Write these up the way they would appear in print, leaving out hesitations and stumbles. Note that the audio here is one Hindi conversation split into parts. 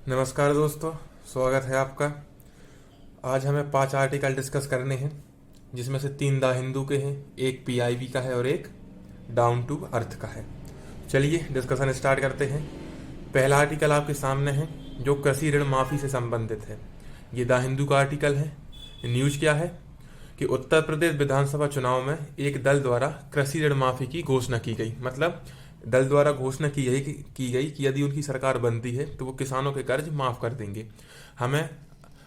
नमस्कार दोस्तों, स्वागत है आपका। आज हमें 5 आर्टिकल डिस्कस करने हैं, जिसमें से 3 द हिंदू के हैं, एक पीआईबी का है और एक डाउन टू अर्थ का है। चलिए डिस्कशन स्टार्ट करते हैं। पहला आर्टिकल आपके सामने है, जो कृषि ऋण माफ़ी से संबंधित है। ये द हिंदू का आर्टिकल है। न्यूज़ क्या है कि उत्तर प्रदेश विधानसभा चुनाव में एक दल द्वारा कृषि ऋण माफ़ी की घोषणा की गई। मतलब दल द्वारा घोषणा की गई कि यदि उनकी सरकार बनती है तो वो किसानों के कर्ज माफ़ कर देंगे। हमें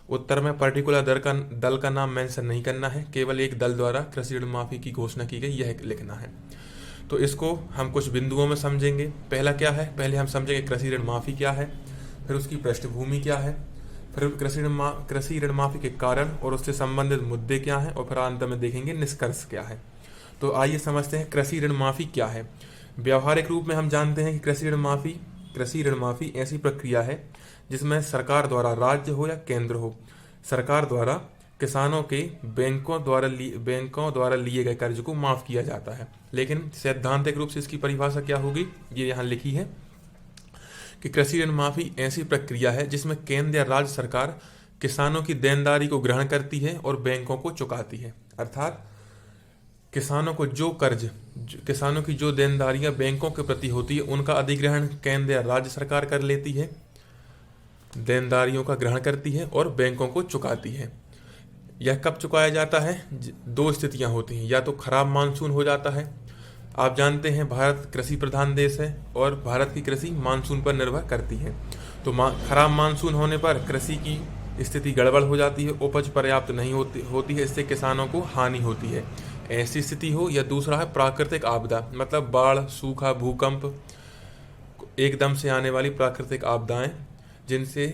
उत्तर में पर्टिकुलर दल का नाम मेंशन नहीं करना है, केवल एक दल द्वारा कृषि ऋण माफ़ी की घोषणा की गई यह लिखना है। तो इसको हम कुछ बिंदुओं में समझेंगे। पहला क्या है, पहले हम समझेंगे कृषि ऋण माफ़ी क्या है, फिर उसकी पृष्ठभूमि क्या है, फिर कृषि ऋण माफ़ी के कारण और उससे संबंधित मुद्दे क्या हैं, और फिर अंत में देखेंगे निष्कर्ष क्या है। तो आइए समझते हैं कृषि ऋण माफ़ी क्या है। व्यावहारिक रूप में हम जानते हैं कि कृषि ऋण माफ़ी ऐसी प्रक्रिया है जिसमें सरकार द्वारा, राज्य हो या केंद्र हो, सरकार द्वारा किसानों के बैंकों द्वारा लिए गए कर्ज को माफ़ किया जाता है। लेकिन सैद्धांतिक रूप से इसकी परिभाषा क्या होगी, ये यहाँ लिखी है कि कृषि ऋण माफ़ी ऐसी प्रक्रिया है जिसमें केंद्र या राज्य सरकार किसानों की देनदारी को ग्रहण करती है और बैंकों को चुकाती है। अर्थात किसानों की जो देनदारियां बैंकों के प्रति होती है, उनका अधिग्रहण केंद्र या राज्य सरकार कर लेती है, देनदारियों का ग्रहण करती है और बैंकों को चुकाती है। यह कब चुकाया जाता है? 2 स्थितियां होती हैं। या तो खराब मानसून हो जाता है। आप जानते हैं भारत कृषि प्रधान देश है और भारत की कृषि मानसून पर निर्भर करती है। तो खराब मानसून होने पर कृषि की स्थिति गड़बड़ हो जाती है, उपज पर्याप्त नहीं होती है, इससे किसानों को हानि होती है। ऐसी स्थिति हो, या दूसरा है प्राकृतिक आपदा, मतलब बाढ़, सूखा, भूकंप, एकदम से आने वाली प्राकृतिक आपदाएं जिनसे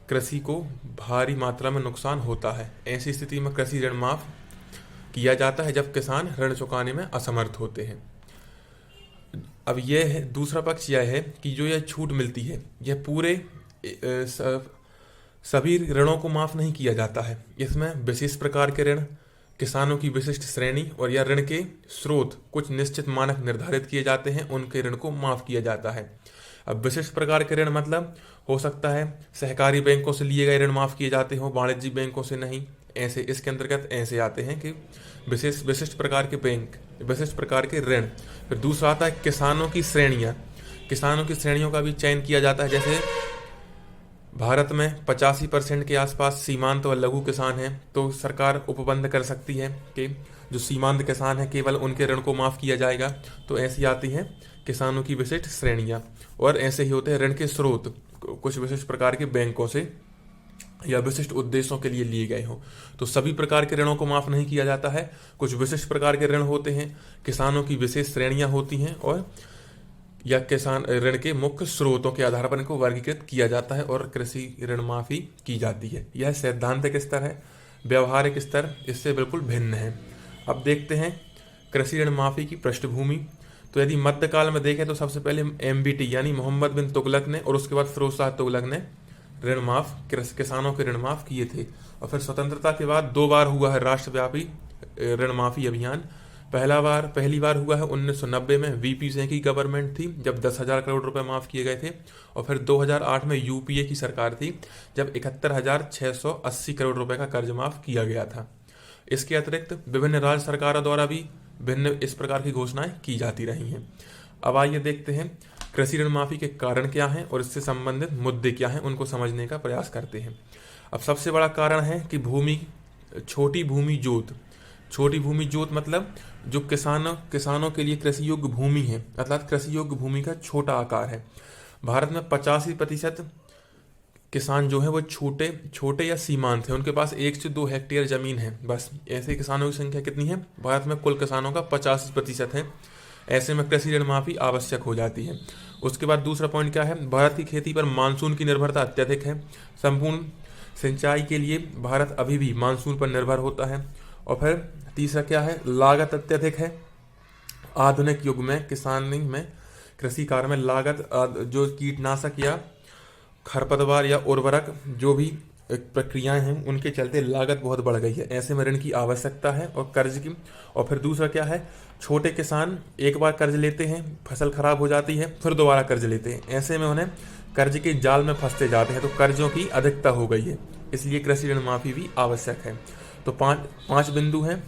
कृषि को भारी मात्रा में नुकसान होता है। ऐसी स्थिति में कृषि ऋण माफ किया जाता है जब किसान ऋण चुकाने में असमर्थ होते हैं। अब यह है, दूसरा पक्ष यह है कि जो यह छूट मिलती है, यह पूरे सभी ऋणों को माफ नहीं किया जाता है। इसमें विशेष प्रकार के ऋण, किसानों की विशिष्ट श्रेणी और या ऋण के स्रोत, कुछ निश्चित मानक निर्धारित किए जाते हैं, उनके ऋण को माफ किया जाता है। अब विशिष्ट प्रकार के ऋण मतलब हो सकता है सहकारी बैंकों से लिए गए ऋण माफ किए जाते हो, वाणिज्यिक बैंकों से नहीं। ऐसे इसके अंतर्गत ऐसे आते हैं कि विशिष्ट प्रकार के ऋण। फिर दूसरा आता है किसानों की श्रेणियाँ। किसानों की श्रेणियों का भी चयन किया जाता है। जैसे भारत में 85% के आसपास सीमांत व लघु किसान हैं, तो सरकार उपबंध कर सकती है कि जो सीमांत किसान हैं केवल उनके ऋण को माफ़ किया जाएगा। तो ऐसी आती हैं किसानों की विशिष्ट श्रेणियाँ। और ऐसे ही होते हैं ऋण के स्रोत, कुछ विशिष्ट प्रकार के बैंकों से या विशिष्ट उद्देश्यों के लिए गए हों। तो सभी प्रकार के ऋणों को माफ़ नहीं किया जाता है। कुछ विशिष्ट प्रकार के ऋण होते हैं, किसानों की विशेष श्रेणियाँ होती हैं, और या किसान ऋण के मुख्य स्रोतों के आधार पर इनको वर्गीकृत किया जाता है और कृषि ऋण माफी की जाती है। यह सैद्धांतिक स्तर है। व्यावहारिक स्तर इससे बिल्कुल भिन्न है। अब देखते हैं कृषि ऋण माफी की पृष्ठभूमि। तो यदि मध्यकाल में देखें तो सबसे पहले MBT यानी मोहम्मद बिन तुगलक ने, और उसके बाद फिरोज शाह तुगलक ने किसानों के ऋण माफ किए थे। और फिर स्वतंत्रता के बाद 2 बार हुआ है राष्ट्रव्यापी ऋण माफी अभियान। पहली बार हुआ है 1990 में, VP सिंह की गवर्नमेंट थी, जब 10,000 करोड़ रुपए माफ़ किए गए थे। और फिर 2008 में UPA की सरकार थी, जब 71,680 करोड़ रुपए का कर्ज माफ़ किया गया था। इसके अतिरिक्त विभिन्न राज्य सरकारों द्वारा भी भिन्न इस प्रकार की घोषणाएं की जाती रही हैं। अब आइए देखते हैं कृषि ऋण माफ़ी के कारण क्या हैं और इससे संबंधित मुद्दे क्या हैं, उनको समझने का प्रयास करते हैं। अब सबसे बड़ा कारण है कि छोटी भूमि जोत मतलब जो किसानों के लिए कृषि योग्य भूमि है, अर्थात कृषि योग्य भूमि का छोटा आकार है। भारत में 85% किसान जो है वो छोटे या सीमांत है, उनके पास 1 से 2 हेक्टेयर जमीन है बस। ऐसे किसानों की संख्या कितनी है? भारत में कुल किसानों का 85% है। ऐसे में कृषि ऋण माफी आवश्यक हो जाती है। उसके बाद दूसरा पॉइंट क्या है? भारत की खेती पर मानसून की निर्भरता अत्यधिक है। संपूर्ण सिंचाई के लिए भारत अभी भी मानसून पर निर्भर होता है। और फिर तीसरा क्या है? लागत अत्यधिक है। आधुनिक युग में किसानी में, कृषि कार्य में लागत, जो कीटनाशक या खरपतवार या उर्वरक जो भी प्रक्रियाएं हैं, उनके चलते लागत बहुत बढ़ गई है। ऐसे में ऋण की आवश्यकता है और कर्ज की। और फिर दूसरा क्या है? छोटे किसान एक बार कर्ज लेते हैं, फसल खराब हो जाती है, फिर दोबारा कर्ज लेते हैं। ऐसे में उन्हें कर्ज के जाल में फंसते जाते हैं, तो कर्जों की अधिकता हो गई है, इसलिए कृषि ऋण माफी भी आवश्यक है। तो पांच बिंदु हैं: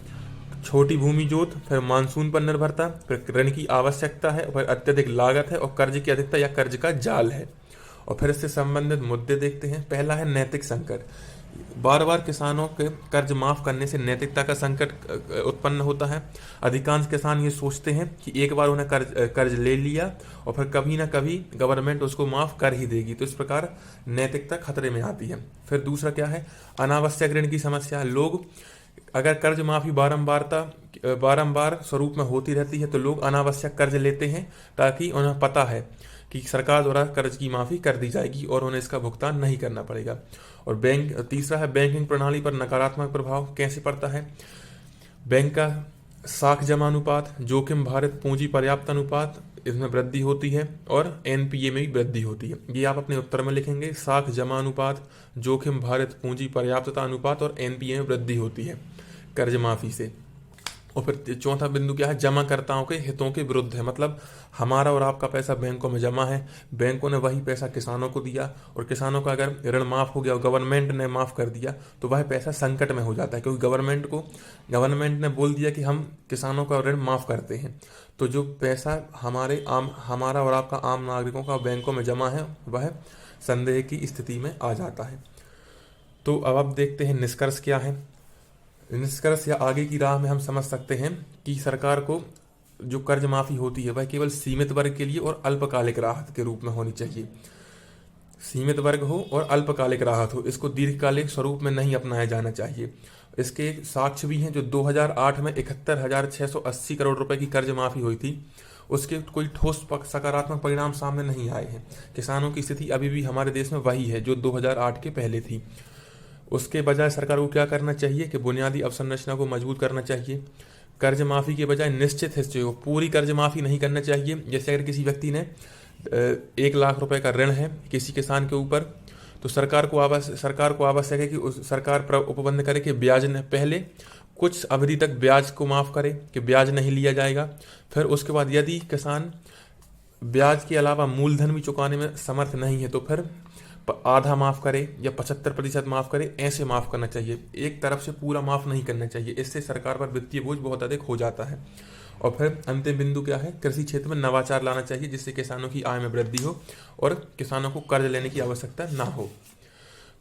छोटी भूमि जोत, फिर मानसून पर निर्भरता, फिर ऋण की आवश्यकता है, फिर अत्यधिक लागत है, और कर्ज की अधिकता या कर्ज का जाल है। और फिर इससे संबंधित मुद्दे देखते हैं। पहला है नैतिक संकट। बार बार किसानों के कर्ज माफ करने से नैतिकता का संकट उत्पन्न होता है। अधिकांश किसान ये सोचते हैं कि एक बार उन्हें कर्ज ले लिया और फिर कभी ना कभी गवर्नमेंट उसको माफ कर ही देगी, तो इस प्रकार नैतिकता खतरे में आती है। फिर दूसरा क्या है, अनावश्यक ऋण की समस्या। लोग अगर कर्ज माफी बारंबार स्वरूप में होती रहती है, तो लोग अनावश्यक कर्ज लेते हैं, ताकि उन्हें पता है कि सरकार द्वारा कर्ज की माफी कर दी जाएगी और उन्हें इसका भुगतान नहीं करना पड़ेगा। और तीसरा है बैंकिंग प्रणाली पर नकारात्मक प्रभाव कैसे पड़ता है। बैंक का साख जमा अनुपात, जोखिम भारित पूंजी पर्याप्त अनुपात, इसमें वृद्धि होती है, और एनपीए में भी वृद्धि होती है। ये आप अपने उत्तर में लिखेंगे, साख जमा अनुपात, जोखिम भारित पूंजी पर्याप्तता अनुपात और एनपीए में वृद्धि होती है कर्ज माफी से। और फिर चौथा बिंदु क्या है, जमाकर्ताओं के हितों के विरुद्ध है। मतलब हमारा और आपका पैसा बैंकों में जमा है, बैंकों ने वही पैसा किसानों को दिया, और किसानों का अगर ऋण माफ हो गया और गवर्नमेंट ने माफ कर दिया, तो वह पैसा संकट में हो जाता है, क्योंकि गवर्नमेंट ने बोल दिया कि हम किसानों का ऋण माफ करते हैं। तो जो पैसा हमारा और आपका आम नागरिकों का बैंकों में जमा है, वह संदेह की स्थिति में आ जाता है। तो अब आप देखते हैं निष्कर्ष क्या है। निष्कर्ष या आगे की राह में हम समझ सकते हैं कि सरकार को जो कर्ज माफी होती है, वह केवल सीमित वर्ग के लिए और अल्पकालिक राहत के रूप में होनी चाहिए। सीमित वर्ग हो और अल्पकालिक राहत हो, इसको दीर्घकालिक स्वरूप में नहीं अपनाया जाना चाहिए। इसके साक्ष्य भी हैं। जो 2008 में 71,680 करोड़ रुपए की कर्ज माफी हुई थी, उसके कोई ठोस सकारात्मक परिणाम सामने नहीं आए हैं। किसानों की स्थिति अभी भी हमारे देश में वही है जो 2008 के पहले थी। उसके बजाय सरकार को क्या करना चाहिए कि बुनियादी अवसंरचना को मजबूत करना चाहिए। कर्ज माफी के बजाय निश्चित हिस्से को, पूरी कर्ज माफी नहीं करना चाहिए। जैसे अगर किसी व्यक्ति ने 1 लाख रुपए का ऋण है किसी किसान के ऊपर, तो सरकार को आवश्यक है कि सरकार उपबंध करे कि ब्याज न पहले कुछ अवधि तक ब्याज को माफ करे, कि ब्याज नहीं लिया जाएगा। फिर उसके बाद यदि किसान ब्याज के अलावा मूलधन भी चुकाने में समर्थ नहीं है, तो फिर आधा माफ करे या 75% माफ करे, ऐसे माफ करना चाहिए। एक तरफ से पूरा माफ नहीं करना चाहिए, इससे सरकार पर वित्तीय बोझ बहुत अधिक हो जाता है। और फिर अंतिम बिंदु क्या है, कृषि क्षेत्र में नवाचार लाना चाहिए, जिससे किसानों की आय में वृद्धि हो और किसानों को कर्ज लेने की आवश्यकता ना हो।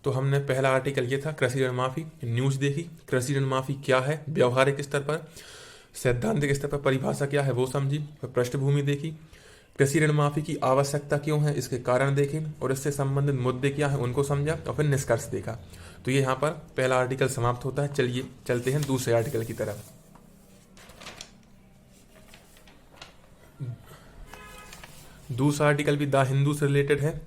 तो हमने पहला आर्टिकल ये था, कृषि ऋण माफी न्यूज देखी। कृषि ऋण माफी क्या है व्यवहारिक स्तर पर, सैद्धांतिक स्तर पर परिभाषा क्या है वो समझी, पृष्ठभूमि देखी। कृषि ऋण माफी की आवश्यकता क्यों है, इसके कारण देखे, और इससे संबंधित मुद्दे क्या हैं उनको समझा, और फिर निष्कर्ष देखा। तो ये यहाँ पर पहला आर्टिकल समाप्त होता है। चलिए चलते हैं दूसरे आर्टिकल की तरफ। दूसरा आर्टिकल भी द हिंदू से रिलेटेड है।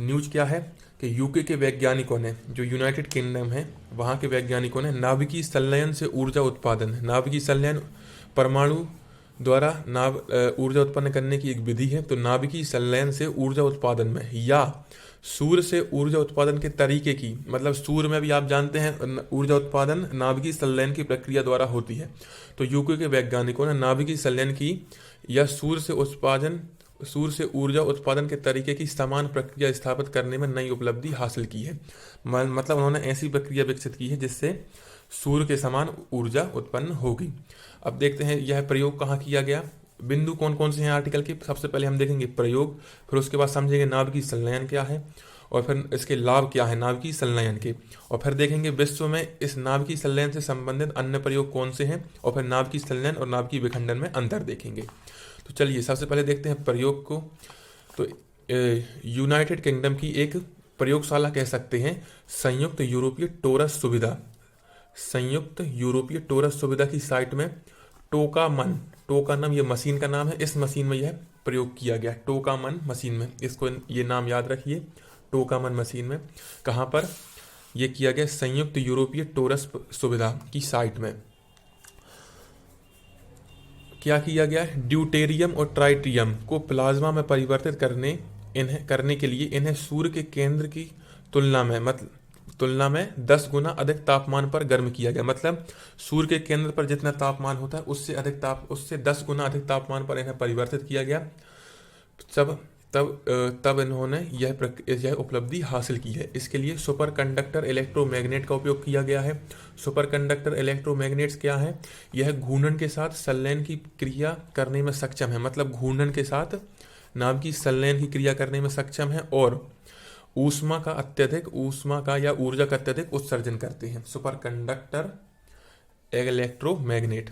न्यूज क्या है कि यूके के वैज्ञानिकों ने, जो यूनाइटेड किंगडम है, वहाँ के वैज्ञानिकों ने नाभिकीय संलयन से ऊर्जा उत्पादन, नाभिकीय संलयन परमाणु द्वारा ऊर्जा उत्पन्न करने की एक विधि है। तो नाभिकीय संलयन से ऊर्जा उत्पादन में, या सूर्य से ऊर्जा उत्पादन के तरीके की, मतलब सूर्य में भी आप जानते हैं ऊर्जा उत्पादन नाभिकीय संलयन की प्रक्रिया द्वारा होती है। तो यूके के वैज्ञानिकों ने नाभिकीय संलयन की या सूर्य से ऊर्जा उत्पादन के तरीके की समान प्रक्रिया स्थापित करने में नई उपलब्धि हासिल की है। मतलब उन्होंने ऐसी प्रक्रिया विकसित की है जिससे सूर्य के समान ऊर्जा उत्पन्न होगी। अब देखते हैं यह प्रयोग कहाँ किया गया। बिंदु कौन कौन से हैं आर्टिकल के, सबसे पहले हम देखेंगे प्रयोग, फिर उसके बाद समझेंगे नाभिकीय संलयन क्या है, और फिर इसके लाभ क्या है नाभिकीय संलयन के, और फिर देखेंगे विश्व में इस नाभिकीय संलयन से संबंधित अन्य प्रयोग कौन से हैं, और फिर नाभिकीय संलयन और नाभिकीय विखंडन में अंतर देखेंगे। तो चलिए सबसे पहले देखते हैं प्रयोग को। तो यूनाइटेड किंगडम की एक प्रयोगशाला कह सकते हैं संयुक्त यूरोपीय टोरस सुविधा की साइट में टोकामन ये मशीन का नाम है। इस मशीन में यह प्रयोग किया गया, टोकामन मशीन में, इसको ये नाम याद रखिए, टोकामन मशीन में। कहाँ पर ये किया गया, संयुक्त यूरोपीय टोरस सुविधा की साइट में। क्या किया गया, ड्यूटेरियम और ट्राइटियम को प्लाज्मा में परिवर्तित करने के लिए इन्हें सूर्य के केंद्र की तुलना में 10 गुना अधिक तापमान पर गर्म किया गया। मतलब सूर्य के केंद्र पर जितना तापमान होता है उससे 10 गुना अधिक तापमान पर इन्हें परिवर्तित किया गया। जब तब इन्होंने यह उपलब्धि हासिल की है। इसके लिए सुपर कंडक्टर इलेक्ट्रोमैग्नेट का उपयोग किया गया है। सुपर कंडक्टर इलेक्ट्रोमैग्नेट्स क्या है? यह घूर्णन के साथ संलयन की क्रिया करने में सक्षम है, मतलब घूर्णन के साथ नाभ की संलयन की क्रिया करने में सक्षम है और ऊष्मा का या ऊर्जा का अत्यधिक उत्सर्जन करते हैं। सुपर कंडक्टर इलेक्ट्रोमैग्नेट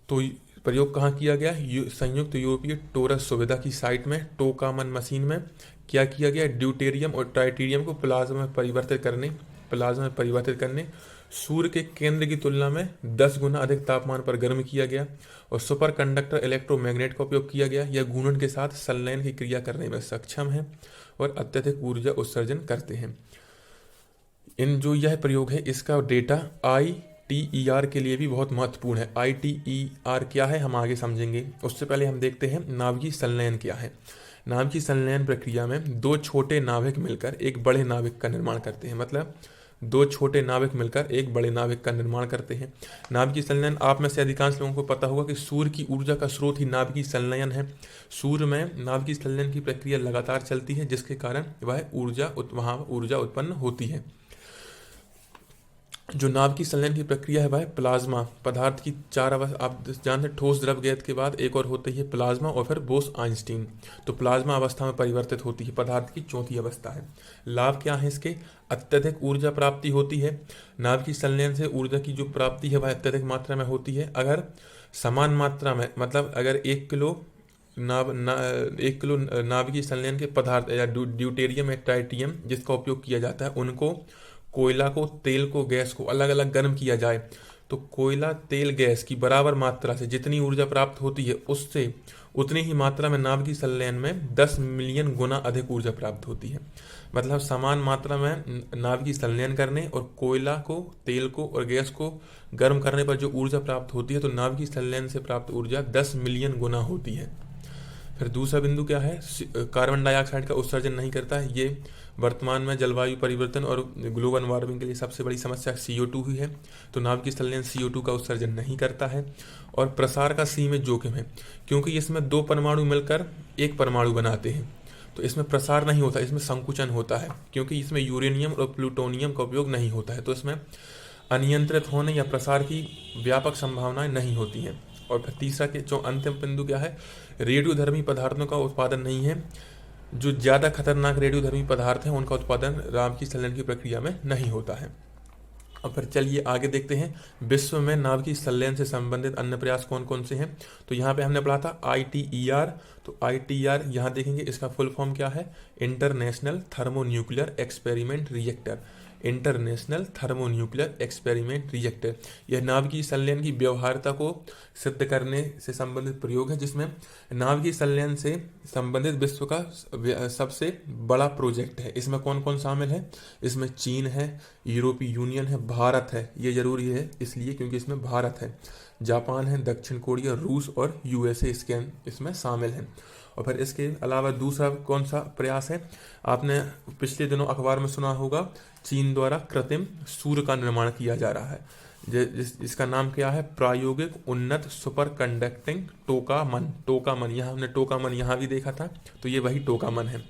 तो प्रयोग कहाँ किया गया? संयुक्त यूरोपीय टोरस सुविधा की साइट में टोकामन मशीन में क्या किया गया? ड्यूटेरियम और ट्राइटेरियम को प्लाज्मा में परिवर्तित करने सूर्य के केंद्र की तुलना में 10 गुना अधिक तापमान पर गर्म किया गया और सुपर कंडक्टर इलेक्ट्रोमैग्नेट का उपयोग किया गया। यह घूर्णन के साथ संलयन की क्रिया करने में सक्षम है और अत्यधिक ऊर्जा उत्सर्जन करते हैं। यह प्रयोग है, इसका डेटा ITER के लिए भी बहुत महत्वपूर्ण है। ITER क्या है हम आगे समझेंगे, उससे पहले हम देखते हैं नाभिकीय संलयन क्या है। नाभिकीय संलयन प्रक्रिया में दो छोटे नाभिक मिलकर एक बड़े नाभिक का निर्माण करते हैं, मतलब दो छोटे नाभिक मिलकर एक बड़े नाभिक का निर्माण करते हैं। नाभिकीय संलयन, आप में से अधिकांश लोगों को पता होगा कि सूर्य की ऊर्जा का स्रोत ही नाभिकीय संलयन है। सूर्य में नाभिकीय संलयन की प्रक्रिया लगातार चलती है, जिसके कारण वहाँ ऊर्जा उत्पन्न होती है। जो नाभिकीय संलयन की प्रक्रिया है वह प्लाज्मा पदार्थ की 4 अवस्था, आप जानते हैं ठोस द्रव गैस के बाद एक और होती है प्लाज्मा और फिर बोस आइंस्टीन। तो प्लाज्मा अवस्था में परिवर्तित होती है, पदार्थ की चौथी अवस्था है। लाभ क्या है इसके? अत्यधिक ऊर्जा प्राप्ति होती है। नाभिकीय संलयन से ऊर्जा की जो प्राप्ति है वह अत्यधिक मात्रा में होती है। अगर समान मात्रा में, मतलब अगर 1 किलो नाभिकीय संलयन के पदार्थ या ड्यूटेरियम या ट्राइटियम जिसका उपयोग किया जाता है, उनको कोयला को, तेल को, गैस को अलग अलग गर्म किया जाए तो कोयला, तेल, गैस की बराबर मात्रा से जितनी ऊर्जा प्राप्त होती है उससे उतनी ही मात्रा में नाभिकीय संलयन में 10 मिलियन गुना अधिक ऊर्जा प्राप्त होती है। मतलब समान मात्रा में नाभिकीय संलयन करने और कोयला को, तेल को और गैस को गर्म करने पर जो ऊर्जा प्राप्त होती है तो नाभिकीय संलयन से प्राप्त ऊर्जा 10 मिलियन गुना होती है। फिर दूसरा बिंदु क्या है? कार्बन डाइऑक्साइड का उत्सर्जन नहीं करता है। ये वर्तमान में जलवायु परिवर्तन और ग्लोबल वार्मिंग के लिए सबसे बड़ी समस्या CO2 ही है। तो नाभिकीय संलयन CO2 का उत्सर्जन नहीं करता है। और प्रसार का सीमित जोखिम है, क्योंकि इसमें 2 परमाणु मिलकर एक परमाणु बनाते हैं, तो इसमें प्रसार नहीं होता, इसमें संकुचन होता है, क्योंकि इसमें यूरेनियम और प्लूटोनियम का उपयोग नहीं होता है। तो इसमें अनियंत्रित होने या प्रसार की व्यापक संभावनाएं नहीं होती हैं। और फिर तीसरा के जो अंतिम बिंदु क्या है? रेडियोधर्मी पदार्थों का उत्पादन नहीं है। जो ज़्यादा खतरनाक रेडियोधर्मी पदार्थ हैं उनका उत्पादन नाभिकीय संलयन की प्रक्रिया में नहीं होता है। अब फिर चलिए आगे देखते हैं विश्व में नाभिकीय संलयन से संबंधित अन्य प्रयास कौन कौन से हैं। तो यहाँ पे हमने पढ़ा था ITER। तो ITER यहाँ देखेंगे इसका फुल फॉर्म क्या है? International thermonuclear experiment reactor. International thermonuclear experiment reactor यह नाभिकीय संलयन की व्यवहार्यता को सिद्ध करने से संबंधित प्रयोग है, जिसमें नाभिकीय संलयन से संबंधित विश्व का सबसे बड़ा प्रोजेक्ट है। इसमें कौन कौन शामिल है? इसमें चीन है, यूरोपीय यूनियन है, भारत है। ये जरूरी है इसलिए क्योंकि इसमें भारत है, जापान है, दक्षिण कोरिया, रूस और USA इसमें शामिल हैं। और फिर इसके अलावा दूसरा कौन सा प्रयास है? आपने पिछले दिनों अखबार में सुना होगा, चीन द्वारा कृत्रिम सूर्य का निर्माण किया जा रहा है, जिसका नाम क्या है? प्रायोगिक उन्नत सुपर कंडक्टिंग टोकामन। यहाँ हमने टोकामन यहाँ भी देखा था, तो ये वही टोकामन है,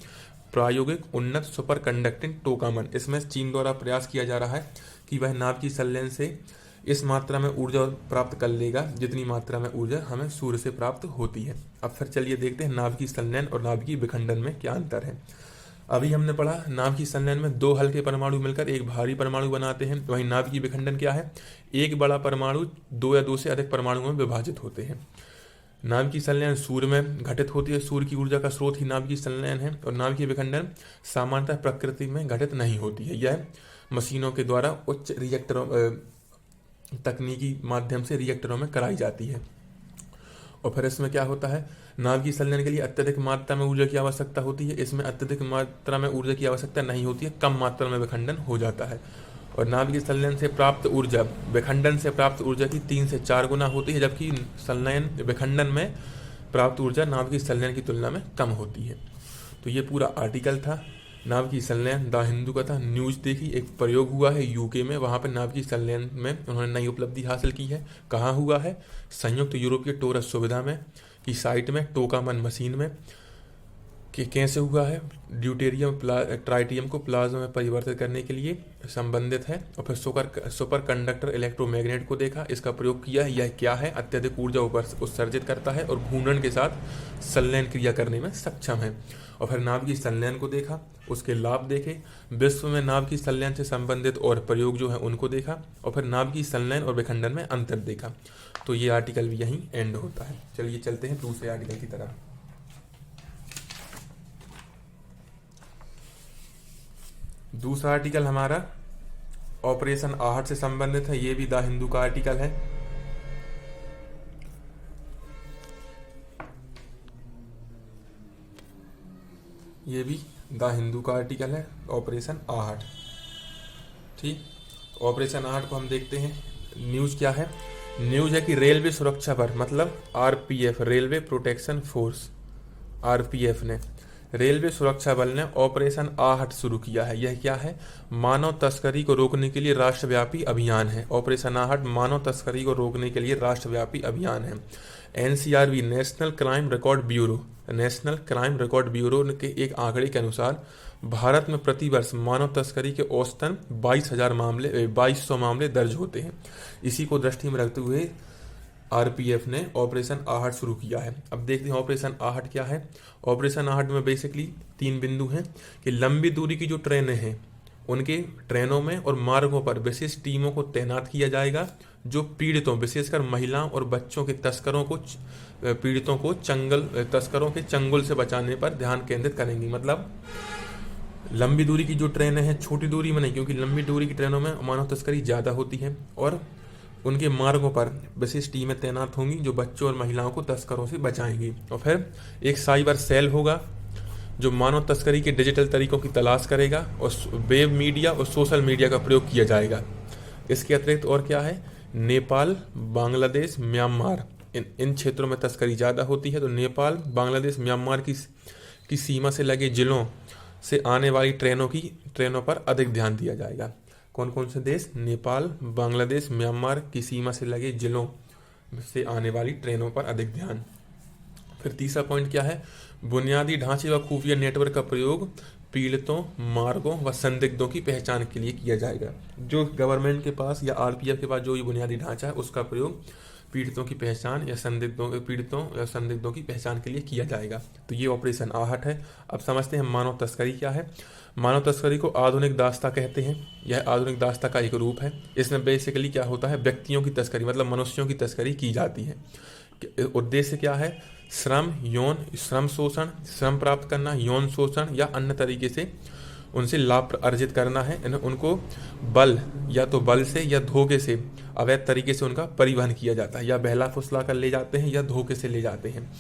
प्रायोगिक उन्नत सुपर कंडक्टिंग टोकामन। इसमें चीन द्वारा प्रयास किया जा रहा है कि वह नाभिकीय संलयन से इस मात्रा में ऊर्जा प्राप्त कर लेगा जितनी मात्रा में ऊर्जा हमें सूर्य से प्राप्त होती है। अब फिर चलिए देखते हैं नाभिकीय संलयन और नाभिकीय विखंडन में क्या अंतर है। अभी हमने पढ़ा नाभिकीय संलयन में 2 हल्के परमाणु मिलकर एक भारी परमाणु बनाते हैं। वहीं नाभिकीय विखंडन क्या है? एक बड़ा परमाणु 2 या 2 से अधिक परमाणुओं में विभाजित होते हैं। नाभिकीय संलयन सूर्य में घटित होती है, सूर्य की ऊर्जा का स्रोत ही नाभिकीय संलयन है। और नाभिकीय विखंडन सामान्यतः प्रकृति में घटित नहीं होती है, यह मशीनों के द्वारा उच्च रिएक्टरों तकनीकी माध्यम से रिएक्टरों में कराई जाती है। और फिर इसमें क्या होता है? नाभिकीय संलयन के लिए अत्यधिक मात्रा में ऊर्जा की आवश्यकता होती है, इसमें अत्यधिक मात्रा में ऊर्जा की आवश्यकता नहीं होती है, कम मात्रा में विखंडन हो जाता है। और नाभिकीय संलयन से प्राप्त ऊर्जा विखंडन से प्राप्त ऊर्जा की 3 से 4 गुना होती है, जबकि विखंडन में प्राप्त ऊर्जा नाभिकीय संलयन की तुलना में कम होती है। तो ये पूरा आर्टिकल था नाभिकीय संलयन। द हिंदू का था, न्यूज देखी, एक प्रयोग हुआ है UK में, वहाँ पर नाभिकीय संलयन में उन्होंने नई उपलब्धि हासिल की है। कहाँ हुआ है? संयुक्त यूरोपीय टोरस सुविधा में की साइट में टोकामन मशीन में। कि कैसे हुआ है, ड्यूटेरियम ट्राइटियम को प्लाज्मा में परिवर्तित करने के लिए संबंधित है। और फिर सुपर कंडक्टर इलेक्ट्रोमैग्नेट को देखा, इसका प्रयोग किया है, यह क्या है, अत्यधिक ऊर्जा उत्सर्जित करता है और घूर्णन के साथ संलयन क्रिया करने में सक्षम है। और फिर नाभ की संलयन को देखा, उसके लाभ देखे, विश्व में नाभ की संलयन से संबंधित और प्रयोग जो है उनको देखा, और फिर नाभ की संलयन और विखंडन में अंतर देखा। तो ये आर्टिकल भी यहीं एंड होता है। चलिए चलते हैं दूसरे आर्टिकल की तरफ। दूसरा आर्टिकल हमारा ऑपरेशन आहट से संबंधित है। ये भी द हिंदू का आर्टिकल है। ये भी द हिंदू का आर्टिकल है, ऑपरेशन आहट। ठीक, ऑपरेशन आहट को हम देखते हैं। न्यूज क्या है? न्यूज है कि रेलवे सुरक्षा पर, मतलब RPF, railway protection force, RPF ने, रेलवे सुरक्षा बल ने ऑपरेशन आहट शुरू किया है। यह क्या है? मानव तस्करी को रोकने के लिए राष्ट्रव्यापी अभियान है। ऑपरेशन आहट मानव तस्करी को रोकने के लिए राष्ट्रव्यापी अभियान है। NCRB, national crime record bureau, national crime record bureau के एक आंकड़े के अनुसार भारत में प्रतिवर्ष मानव तस्करी के औसतन 2200 मामले दर्ज होते हैं। इसी को दृष्टि में रखते हुए आरपीएफ ने ऑपरेशन आहट शुरू किया है। अब देखते हैं ऑपरेशन आहट क्या है। ऑपरेशन आहट में बेसिकली 3 बिंदु हैं कि लंबी दूरी की जो ट्रेनें हैं उनके ट्रेनों में और मार्गों पर विशेष टीमों को तैनात किया जाएगा, जो पीड़ितों, विशेषकर महिलाओं और बच्चों के पीड़ितों को तस्करों के चंगुल से बचाने पर ध्यान केंद्रित करेंगी। मतलब लंबी दूरी की जो ट्रेनें हैं, छोटी दूरी में नहीं, क्योंकि लंबी दूरी की ट्रेनों में मानव तस्करी ज़्यादा होती है, और उनके मार्गों पर विशेष टीमें तैनात होंगी जो बच्चों और महिलाओं को तस्करों से बचाएंगी। और फिर एक साइबर सेल होगा जो मानव तस्करी के डिजिटल तरीकों की तलाश करेगा, और वेब मीडिया और सोशल मीडिया का प्रयोग किया जाएगा। इसके अतिरिक्त और क्या है? नेपाल, बांग्लादेश, म्यांमार, इन क्षेत्रों में तस्करी ज़्यादा होती है, तो नेपाल, बांग्लादेश, म्यांमार की सीमा से लगे जिलों से आने वाली ट्रेनों पर अधिक ध्यान दिया जाएगा। कौन कौन से देश? नेपाल, बांग्लादेश, म्यांमार की सीमा से लगे जिलों से आने वाली ट्रेनों पर अधिक ध्यान। फिर तीसरा पॉइंट क्या है? बुनियादी ढांचे व खुफिया नेटवर्क का प्रयोग पीड़ितों, मार्गों व संदिग्धों की पहचान के लिए किया जाएगा। जो गवर्नमेंट के पास या आरपीएफ के पास जो ये बुनियादी ढांचा है उसका प्रयोग पीड़ितों की पहचान या संदिग्धों की पहचान के लिए किया जाएगा। तो ये ऑपरेशन आहट है। अब समझते हैं मानव तस्करी क्या है। मानव तस्करी को आधुनिक दास्ता कहते हैं। यह आधुनिक दास्ता का एक रूप है। इसमें बेसिकली क्या होता है? व्यक्तियों की तस्करी, मतलब मनुष्यों की तस्करी की जाती है। उद्देश्य क्या है? श्रम शोषण, श्रम प्राप्त करना, यौन शोषण या अन्य तरीके से उनसे लाभ अर्जित करना है। उनको बल से या धोखे से, अवैध तरीके से उनका परिवहन किया जाता है, या बहला फुसला कर ले जाते हैं या धोखे से ले जाते हैं।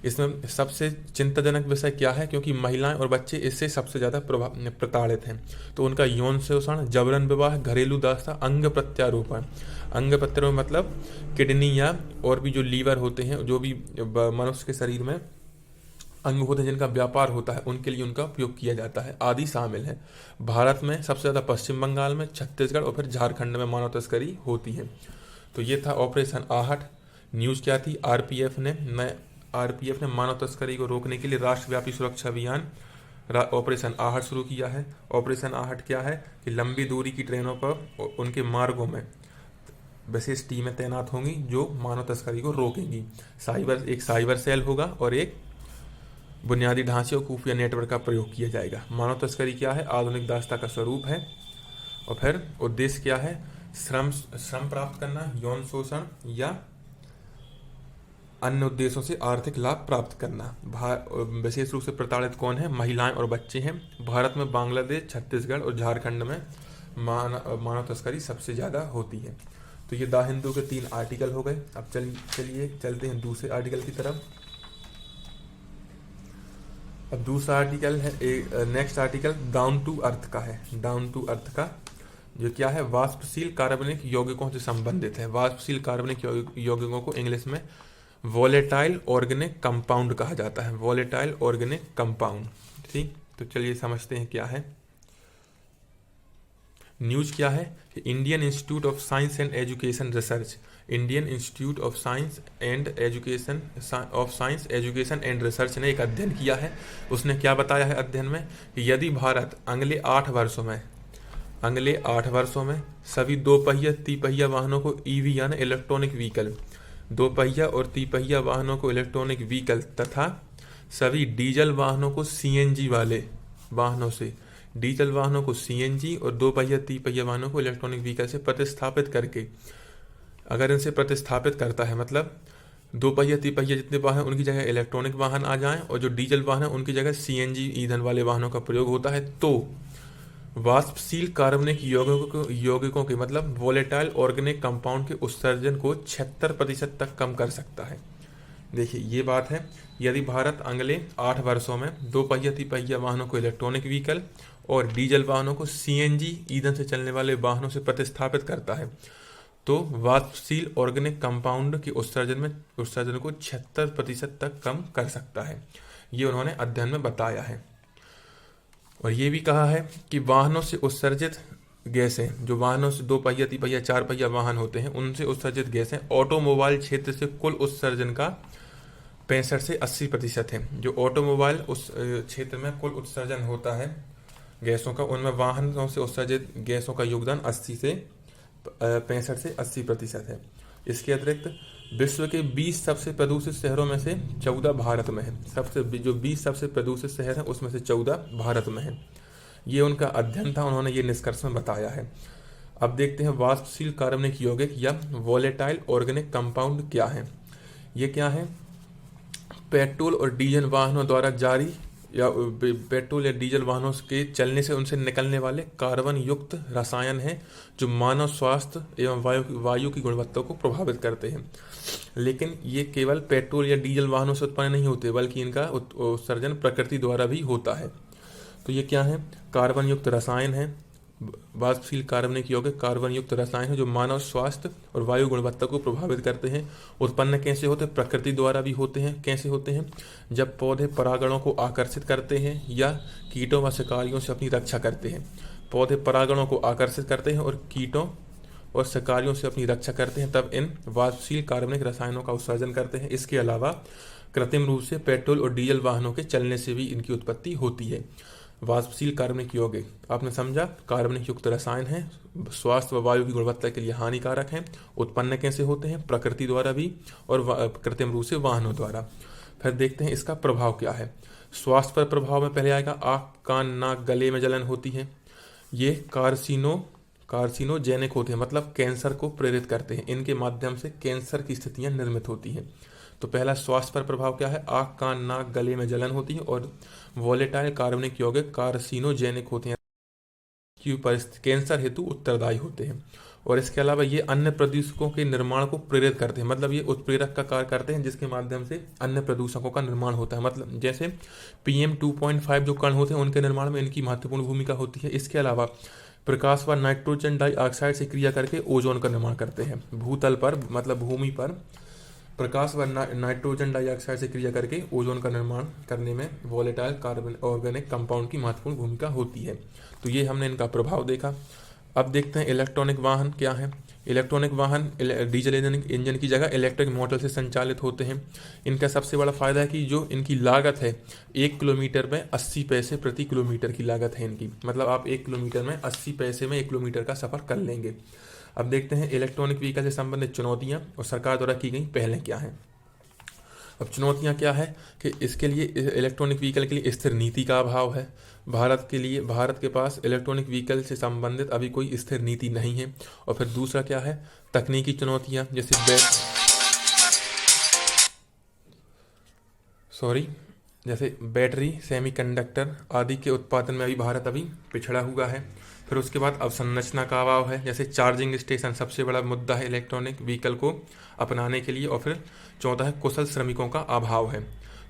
इसमें सबसे चिंताजनक विषय क्या है? क्योंकि महिलाएं और बच्चे इससे सबसे ज़्यादा प्रताड़ित हैं। तो उनका यौन शोषण, जबरन विवाह, घरेलू दास्ता, अंग प्रत्यारोपण मतलब किडनी या और भी जो लीवर होते हैं, जो भी मनुष्य के शरीर में अंग होते हैं जिनका व्यापार होता है, उनके लिए उनका उपयोग किया जाता है, आदि शामिल है। भारत में सबसे ज़्यादा पश्चिम बंगाल में, छत्तीसगढ़ और फिर झारखंड में मानव तस्करी होती है। तो ये था ऑपरेशन आहट। न्यूज़ क्या थी? आरपीएफ ने मानव तस्करी को रोकने के लिए राष्ट्रव्यापी सुरक्षा अभियान ऑपरेशन आहट शुरू किया है। ऑपरेशन आहट क्या है? कि लंबी दूरी की ट्रेनों पर उनके मार्गों में विशेष टीमें तैनात होंगी जो मानव तस्करी को रोकेंगी। एक साइबर सेल होगा और एक बुनियादी ढांचे और खुफिया नेटवर्क का प्रयोग किया जाएगा। मानव तस्करी क्या है? आधुनिक दास्ता का स्वरूप है। और फिर उद्देश्य क्या है? श्रम प्राप्त करना, यौन शोषण या अन्य उद्देश्यों से आर्थिक लाभ प्राप्त करना। विशेष रूप से प्रताड़ित कौन है? महिलाएं और बच्चे हैं। भारत में बांग्लादेश, छत्तीसगढ़ और झारखंड में मानव तस्करी सबसे ज़्यादा होती है। तो ये द हिंदू के 3 आर्टिकल हो गए। अब चलिए चलते हैं दूसरे आर्टिकल की तरफ। अब दूसरा आर्टिकल है, next article down to earth का है। डाउन टू अर्थ का जो क्या है? वाष्पशील कार्बनिक यौगिकों से संबंधित है। वाष्पशील कार्बनिक यौगिकों को इंग्लिश में वोलेटाइल ऑर्गेनिक कंपाउंड कहा जाता है। Volatile organic compound. ठीक, तो चलिए समझते हैं क्या है। न्यूज क्या है कि Indian institute of science and education research, Indian institute of science and education and research ने एक अध्ययन किया है। उसने क्या बताया है अध्ययन में कि यदि भारत अगले 8 वर्षों में सभी दोपहिया तिपहिया वाहनों को ईवी यानी इलेक्ट्रॉनिक व्हीकल, दोपहिया और तिपहिया वाहनों को इलेक्ट्रॉनिक व्हीकल तथा सभी डीजल वाहनों को सीएनजी वाले वाहनों से, डीजल वाहनों को सीएनजी और दोपहिया तिपहिया वाहनों को इलेक्ट्रॉनिक व्हीकल से प्रतिस्थापित करके, अगर इनसे प्रतिस्थापित करता है मतलब दोपहिया तिपहिया जितने वाहन उनकी जगह इलेक्ट्रॉनिक वाहन आ जाएं और जो डीजल वाहन है उनकी जगह सीएनजी ईंधन वाले वाहनों का प्रयोग होता है, तो वाष्पशील कार्बनिक यौगिकों के मतलब वोलेटाइल ऑर्गेनिक कंपाउंड के उत्सर्जन को 76% तक कम कर सकता है। देखिए ये बात है, यदि भारत अगले 8 वर्षों में दोपहिया तिपहिया वाहनों को इलेक्ट्रॉनिक व्हीकल और डीजल वाहनों को सीएनजी ईंधन से चलने वाले वाहनों से प्रतिस्थापित करता है तो वाष्पशील ऑर्गेनिक कंपाउंड के उत्सर्जन को 76% तक कम कर सकता है। ये उन्होंने अध्ययन में बताया है। और ये भी कहा है कि वाहनों से उत्सर्जित गैसें, जो वाहनों से दोपहिया तिपहिया 4 पहिया वाहन होते हैं उनसे उत्सर्जित गैसें ऑटोमोबाइल क्षेत्र से कुल उत्सर्जन का 65 से 80% है। जो ऑटोमोबाइल उस क्षेत्र में कुल उत्सर्जन होता है गैसों का, उनमें वाहनों से उत्सर्जित गैसों का योगदान 65 से 80% है। इसके अतिरिक्त विश्व के 20 सबसे प्रदूषित शहरों में से 14 भारत में है। जो 20 सबसे प्रदूषित शहर हैं उसमें से 14 भारत में है। ये उनका अध्ययन था, उन्होंने ये निष्कर्ष में बताया है। अब देखते हैं वाष्पशील कार्बनिक यौगिक या वोलेटाइल ऑर्गेनिक कंपाउंड क्या है। ये क्या है? पेट्रोल और डीजल वाहनों द्वारा जारी या पेट्रोल या डीजल वाहनों के चलने से उनसे निकलने वाले कार्बन युक्त रसायन हैं जो मानव स्वास्थ्य एवं वायु की गुणवत्ता को प्रभावित करते हैं। लेकिन ये केवल पेट्रोल या डीजल वाहनों से उत्पन्न नहीं होते बल्कि इनका उत्सर्जन प्रकृति द्वारा भी होता है। तो ये क्या है? कार्बन युक्त रसायन है। वाष्पशील कार्बनिक यौगिक कार्बन युक्त रसायन है जो मानव स्वास्थ्य और वायु गुणवत्ता को प्रभावित करते हैं। उत्पन्न कैसे होते हैं? प्रकृति द्वारा भी होते हैं। कैसे होते हैं? जब पौधे परागणों को आकर्षित करते हैं या कीटों व शिकारियों से अपनी रक्षा करते हैं। पौधे परागणों को आकर्षित करते हैं और कीटों और शिकारियों से अपनी रक्षा करते हैं, तब इन वाष्पशील कार्बनिक रसायनों का उत्सर्जन करते हैं। इसके अलावा कृत्रिम रूप से पेट्रोल और डीजल वाहनों के चलने से भी इनकी उत्पत्ति होती है। वाष्पशील कार्बनिक यौगिक आपने समझा, कार्बनिक युक्त रसायन है, स्वास्थ्य व वायु की गुणवत्ता के लिए हानिकारक हैं। उत्पन्न कैसे होते हैं? प्रकृति द्वारा भी और कृत्रिम रूप से वाहनों द्वारा। फिर देखते हैं इसका प्रभाव क्या है। स्वास्थ्य पर प्रभाव में पहले आएगा आँख, कान, नाक, गले में जलन होती है। ये कार्सिनोजेनिक होते हैं, मतलब कैंसर को प्रेरित करते हैं। इनके माध्यम से कैंसर की स्थितियां निर्मित होती हैं। तो पहला स्वास्थ्य पर प्रभाव क्या है? आँख, कान, नाक, गले में जलन होती है। और वोलेटाइल कार्बनिक यौगिक कार्सिनोजेनिक होते हैं, कैंसर हेतु उत्तरदायी होते हैं। और इसके अलावा ये अन्य प्रदूषकों के निर्माण को प्रेरित करते हैं, मतलब ये उत्प्रेरक का कार्य करते हैं जिसके माध्यम से अन्य प्रदूषकों का निर्माण होता है। मतलब जैसे PM 2.5 जो कण होते हैं उनके निर्माण में इनकी महत्वपूर्ण भूमिका होती है। इसके अलावा प्रकाश व नाइट्रोजन डाइऑक्साइड से क्रिया करके ओजोन का निर्माण करते हैं। भूतल पर मतलब भूमि पर प्रकाश व नाइट्रोजन डाइऑक्साइड से क्रिया करके ओजोन का निर्माण करने में वोलेटाइल कार्बन ऑर्गेनिक कंपाउंड की महत्वपूर्ण भूमिका होती है। तो ये हमने इनका प्रभाव देखा। अब देखते हैं इलेक्ट्रॉनिक वाहन क्या है। इलेक्ट्रॉनिक वाहन डीजल इंजन की जगह इलेक्ट्रिक मोटर से संचालित होते हैं। इनका सबसे बड़ा फायदा है कि जो इनकी लागत है 1 किलोमीटर में 80 पैसे प्रति किलोमीटर की लागत है इनकी, मतलब आप 1 किलोमीटर में 80 पैसे में 1 किलोमीटर का सफर कर लेंगे। अब देखते हैं इलेक्ट्रॉनिक व्हीकल से संबंधित चुनौतियां और सरकार द्वारा की गई पहलें क्या हैं। अब चुनौतियां क्या है कि इसके लिए इलेक्ट्रॉनिक व्हीकल के लिए स्थिर नीति का अभाव है। भारत के पास इलेक्ट्रॉनिक व्हीकल से संबंधित अभी कोई स्थिर नीति नहीं है। और फिर दूसरा क्या है? तकनीकी चुनौतियां, जैसे बैटरी, सेमीकंडक्टर आदि के उत्पादन में अभी भारत पिछड़ा हुआ है। फिर उसके बाद अवसंरचना का अभाव है, जैसे चार्जिंग स्टेशन सबसे बड़ा मुद्दा है इलेक्ट्रॉनिक व्हीकल को अपनाने के लिए। और फिर चौथा है कुशल श्रमिकों का अभाव है।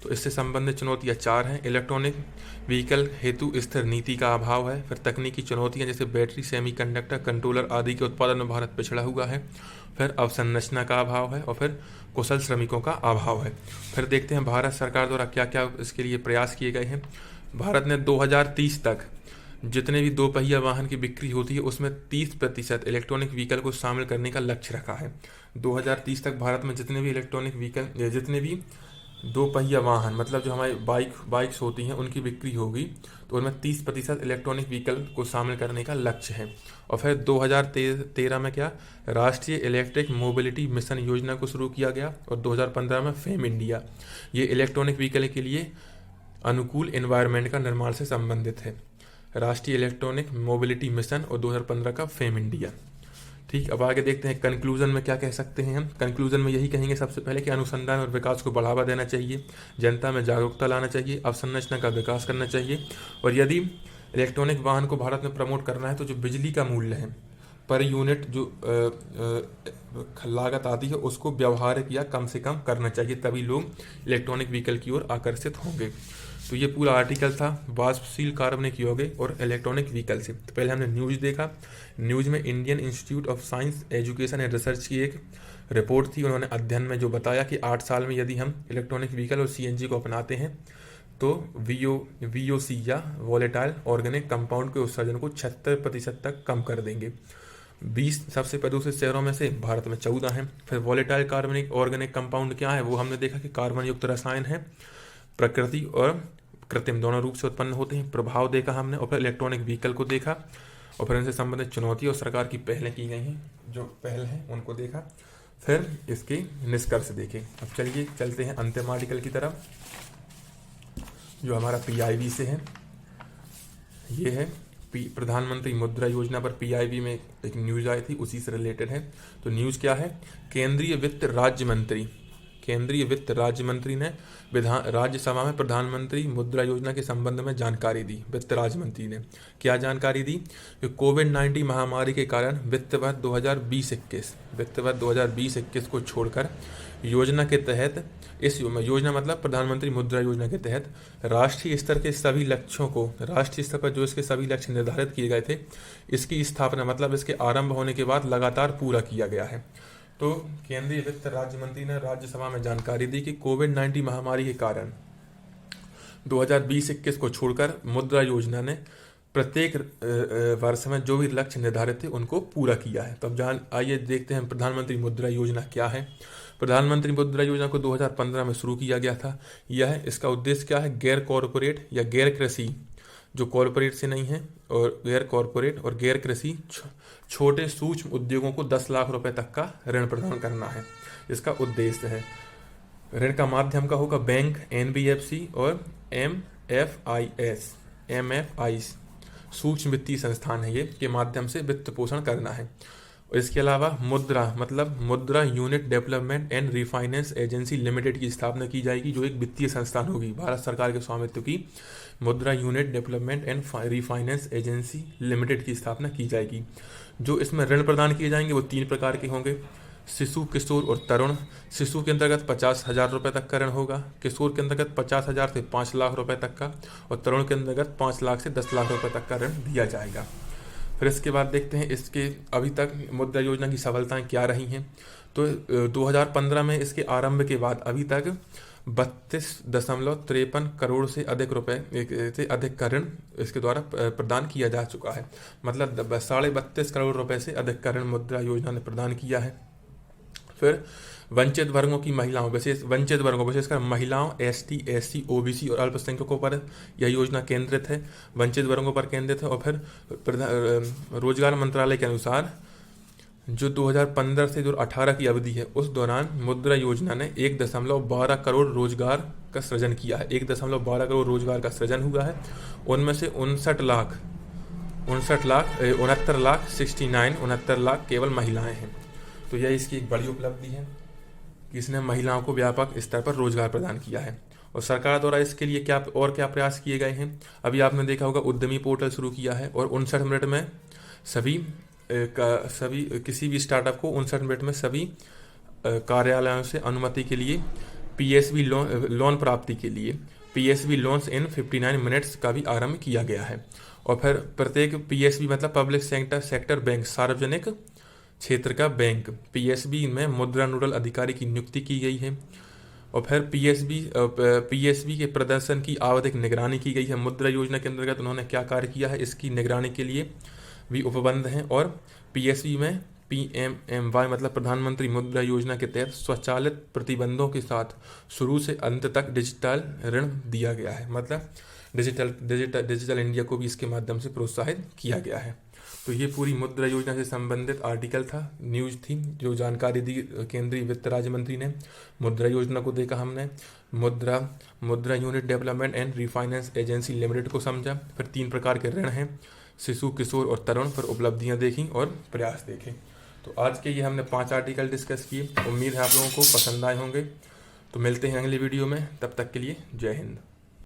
तो इससे संबंधित चुनौतियाँ 4 हैं। इलेक्ट्रॉनिक व्हीकल हेतु स्थिर नीति का अभाव है। फिर तकनीकी चुनौतियाँ जैसे बैटरी, सेमीकंडक्टर, कंट्रोलर आदि के उत्पादन में भारत पिछड़ा हुआ है। फिर अवसंरचना का अभाव है और फिर कुशल श्रमिकों का अभाव है। फिर देखते हैं भारत सरकार द्वारा क्या क्या इसके लिए प्रयास किए गए हैं। भारत ने 2030 तक जितने भी दो पहिया वाहन की बिक्री होती है उसमें 30% इलेक्ट्रॉनिक व्हीकल को शामिल करने का लक्ष्य रखा है। 2030 तक भारत में जितने भी इलेक्ट्रॉनिक व्हीकल, जितने भी दो पहिया वाहन मतलब जो हमारी बाइक्स होती हैं उनकी बिक्री होगी तो उनमें 30% इलेक्ट्रॉनिक व्हीकल को शामिल करने का लक्ष्य है। और फिर 2013 में क्या, राष्ट्रीय इलेक्ट्रिक मोबिलिटी मिशन योजना को शुरू किया गया। और 2015 में फेम इंडिया, ये इलेक्ट्रॉनिक व्हीकल के लिए अनुकूल एनवायरनमेंट का निर्माण से संबंधित है। राष्ट्रीय इलेक्ट्रॉनिक मोबिलिटी मिशन और 2015 का फेम इंडिया। ठीक, अब आगे देखते हैं कंक्लूजन में क्या कह सकते हैं हम। कंक्लूजन में यही कहेंगे सबसे पहले कि अनुसंधान और विकास को बढ़ावा देना चाहिए, जनता में जागरूकता लाना चाहिए, अवसंरचना का विकास करना चाहिए। और यदि इलेक्ट्रॉनिक वाहन को भारत में प्रमोट करना है तो जो बिजली का मूल्य है पर यूनिट जो लागत आती है उसको व्यवहारिक या कम से कम करना चाहिए, तभी लोग इलेक्ट्रॉनिक व्हीकल की ओर आकर्षित होंगे। तो ये पूरा आर्टिकल था वाष्पशील कार्बनिक यौगिक और इलेक्ट्रॉनिक व्हीकल से। तो पहले हमने न्यूज़ देखा। न्यूज़ में Indian institute of science education and research की एक रिपोर्ट थी। उन्होंने अध्ययन में जो बताया कि 8 साल में यदि हम इलेक्ट्रॉनिक व्हीकल और सीएनजी को अपनाते हैं तो वीओसी या वॉलेटाइल ऑर्गेनिक कंपाउंड के उत्सर्जन को 76% तक कम कर देंगे। 20 सबसे प्रदूषित शहरों में से भारत में 14 हैं। फिर वॉलेटाइल कार्बनिक ऑर्गेनिक कंपाउंड क्या है, वो हमने देखा कि कार्बन युक्त रसायन है, प्रकृति और कृत्रिम दोनों रूप से उत्पन्न होते हैं। प्रभाव देखा हमने। और फिर इलेक्ट्रॉनिक व्हीकल को देखा और फिर इनसे संबंधित चुनौती और सरकार की पहलें की गई हैं, जो पहल हैं उनको देखा। फिर इसके निष्कर्ष देखे। अब चलिए चलते हैं अंतिम आर्टिकल की तरफ जो हमारा पीआईबी से है। ये है प्रधानमंत्री मुद्रा योजना पर पीआईबी में एक न्यूज़ आई थी, उसी से रिलेटेड है। तो न्यूज़ क्या है, केंद्रीय वित्त राज्य मंत्री ने राज्यसभा में प्रधानमंत्री मुद्रा योजना के संबंध में जानकारी दी। वित्त राज्य मंत्री ने क्या जानकारी दी कि कोविड-19 महामारी के कारण वित्त वर्ष 2020-21 को छोड़कर योजना के तहत, इस योजना मतलब प्रधानमंत्री मुद्रा योजना के तहत राष्ट्रीय स्तर के सभी लक्ष्यों को, राष्ट्रीय स्तर पर जो इसके सभी लक्ष्य निर्धारित किए गए थे, इसकी स्थापना मतलब इसके आरंभ होने के बाद लगातार पूरा किया गया है। तो केंद्रीय वित्त राज्य मंत्री ने राज्यसभा में जानकारी दी कि कोविड-19 महामारी के कारण 2020-21 को छोड़कर मुद्रा योजना ने प्रत्येक वर्ष में जो भी लक्ष्य निर्धारित थे उनको पूरा किया है। तो अब आइए देखते हैं प्रधानमंत्री मुद्रा योजना क्या है। प्रधानमंत्री मुद्रा योजना को 2015 में शुरू किया गया था। इसका उद्देश्य क्या है, गैर कॉरपोरेट या गैर कृषि, जो कॉरपोरेट से नहीं है, और गैर कॉरपोरेट और गैर कृषि छोटे सूक्ष्म उद्योगों को 10 लाख रुपए तक का ऋण प्रदान करना है, इसका उद्देश्य है। ऋण का माध्यम का होगा बैंक, एनबीएफसी और एमएफआई सूक्ष्म वित्तीय संस्थान है, ये के माध्यम से वित्त पोषण करना है। और इसके अलावा मुद्रा मतलब मुद्रा unit development and refinance agency limited की स्थापना की जाएगी, जो एक वित्तीय संस्थान होगी भारत सरकार के स्वामित्व की। मुद्रा unit development and refinance agency limited की स्थापना की जाएगी। जो इसमें ऋण प्रदान किए जाएंगे वो 3 प्रकार के होंगे, शिशु, किशोर और तरुण। शिशु के अंतर्गत 50,000 रुपये तक का ऋण होगा, किशोर के अंतर्गत 50,000 से 5 लाख रुपए तक का, और तरुण के अंतर्गत 5 लाख से 10 लाख रुपए तक का ऋण दिया जाएगा। फिर इसके बाद देखते हैं इसके अभी तक मुद्रा योजना की सफलताएं क्या रही हैं। तो 2015 में इसके आरंभ के बाद अभी तक 32.53 करोड़ से अधिक का ऋण इसके द्वारा प्रदान किया जा चुका है। मतलब 32.5 करोड़ रुपए से अधिक का ऋण मुद्रा योजना ने प्रदान किया है। फिर वंचित वर्गों की महिलाओं, विशेषकर महिलाओं, एसटी, एससी, ओबीसी और अल्पसंख्यकों पर यह योजना केंद्रित है, वंचित वर्गों पर केंद्रित है। और फिर रोजगार मंत्रालय के अनुसार जो 2015 से 2018 की अवधि है उस दौरान मुद्रा योजना ने 1.12 करोड़ रोजगार का सृजन किया है। 1.12 करोड़ रोजगार का सृजन हुआ है। उनमें से 69 लाख केवल महिलाएं हैं। तो यह इसकी एक बड़ी उपलब्धि है कि इसने महिलाओं को व्यापक स्तर पर रोजगार प्रदान किया है। और सरकार द्वारा इसके लिए क्या प्रयास किए गए हैं। अभी आपने देखा होगा उद्यमी पोर्टल शुरू किया है और 59 मिनट में किसी भी स्टार्टअप को 59 मिनट में सभी कार्यालयों से अनुमति के लिए पीएसबी लोन प्राप्ति के लिए पीएसबी लोन्स इन 59 मिनट्स का भी आरंभ किया गया है। और फिर प्रत्येक पीएसबी मतलब पब्लिक सेक्टर बैंक, सार्वजनिक क्षेत्र का बैंक, पीएसबी में मुद्रा नोडल अधिकारी की नियुक्ति की गई है। और फिर पीएसबी के प्रदर्शन की आवधिक निगरानी की गई है। मुद्रा योजना के अंतर्गत उन्होंने क्या कार्य किया है, इसकी निगरानी के लिए भी उपबंध हैं। और पीएसबी में PMMY मतलब प्रधानमंत्री मुद्रा योजना के तहत स्वचालित प्रतिबंधों के साथ शुरू से अंत तक डिजिटल ऋण दिया गया है। मतलब डिजिटल इंडिया को भी इसके माध्यम से प्रोत्साहित किया गया है। तो ये पूरी मुद्रा योजना से संबंधित आर्टिकल था, न्यूज थी, जो जानकारी दी केंद्रीय वित्त राज्य मंत्री ने। मुद्रा योजना को देखा हमने, मुद्रा unit development and refinance agency limited को समझा। फिर 3 प्रकार के ऋण हैं, शिशु, किशोर और तरुण, पर उपलब्धियां देखी और प्रयास देखे। तो आज के ये हमने 5 आर्टिकल डिस्कस किए। उम्मीद है आप लोगों को पसंद आए होंगे। तो मिलते हैं अगले वीडियो में, तब तक के लिए जय हिंद।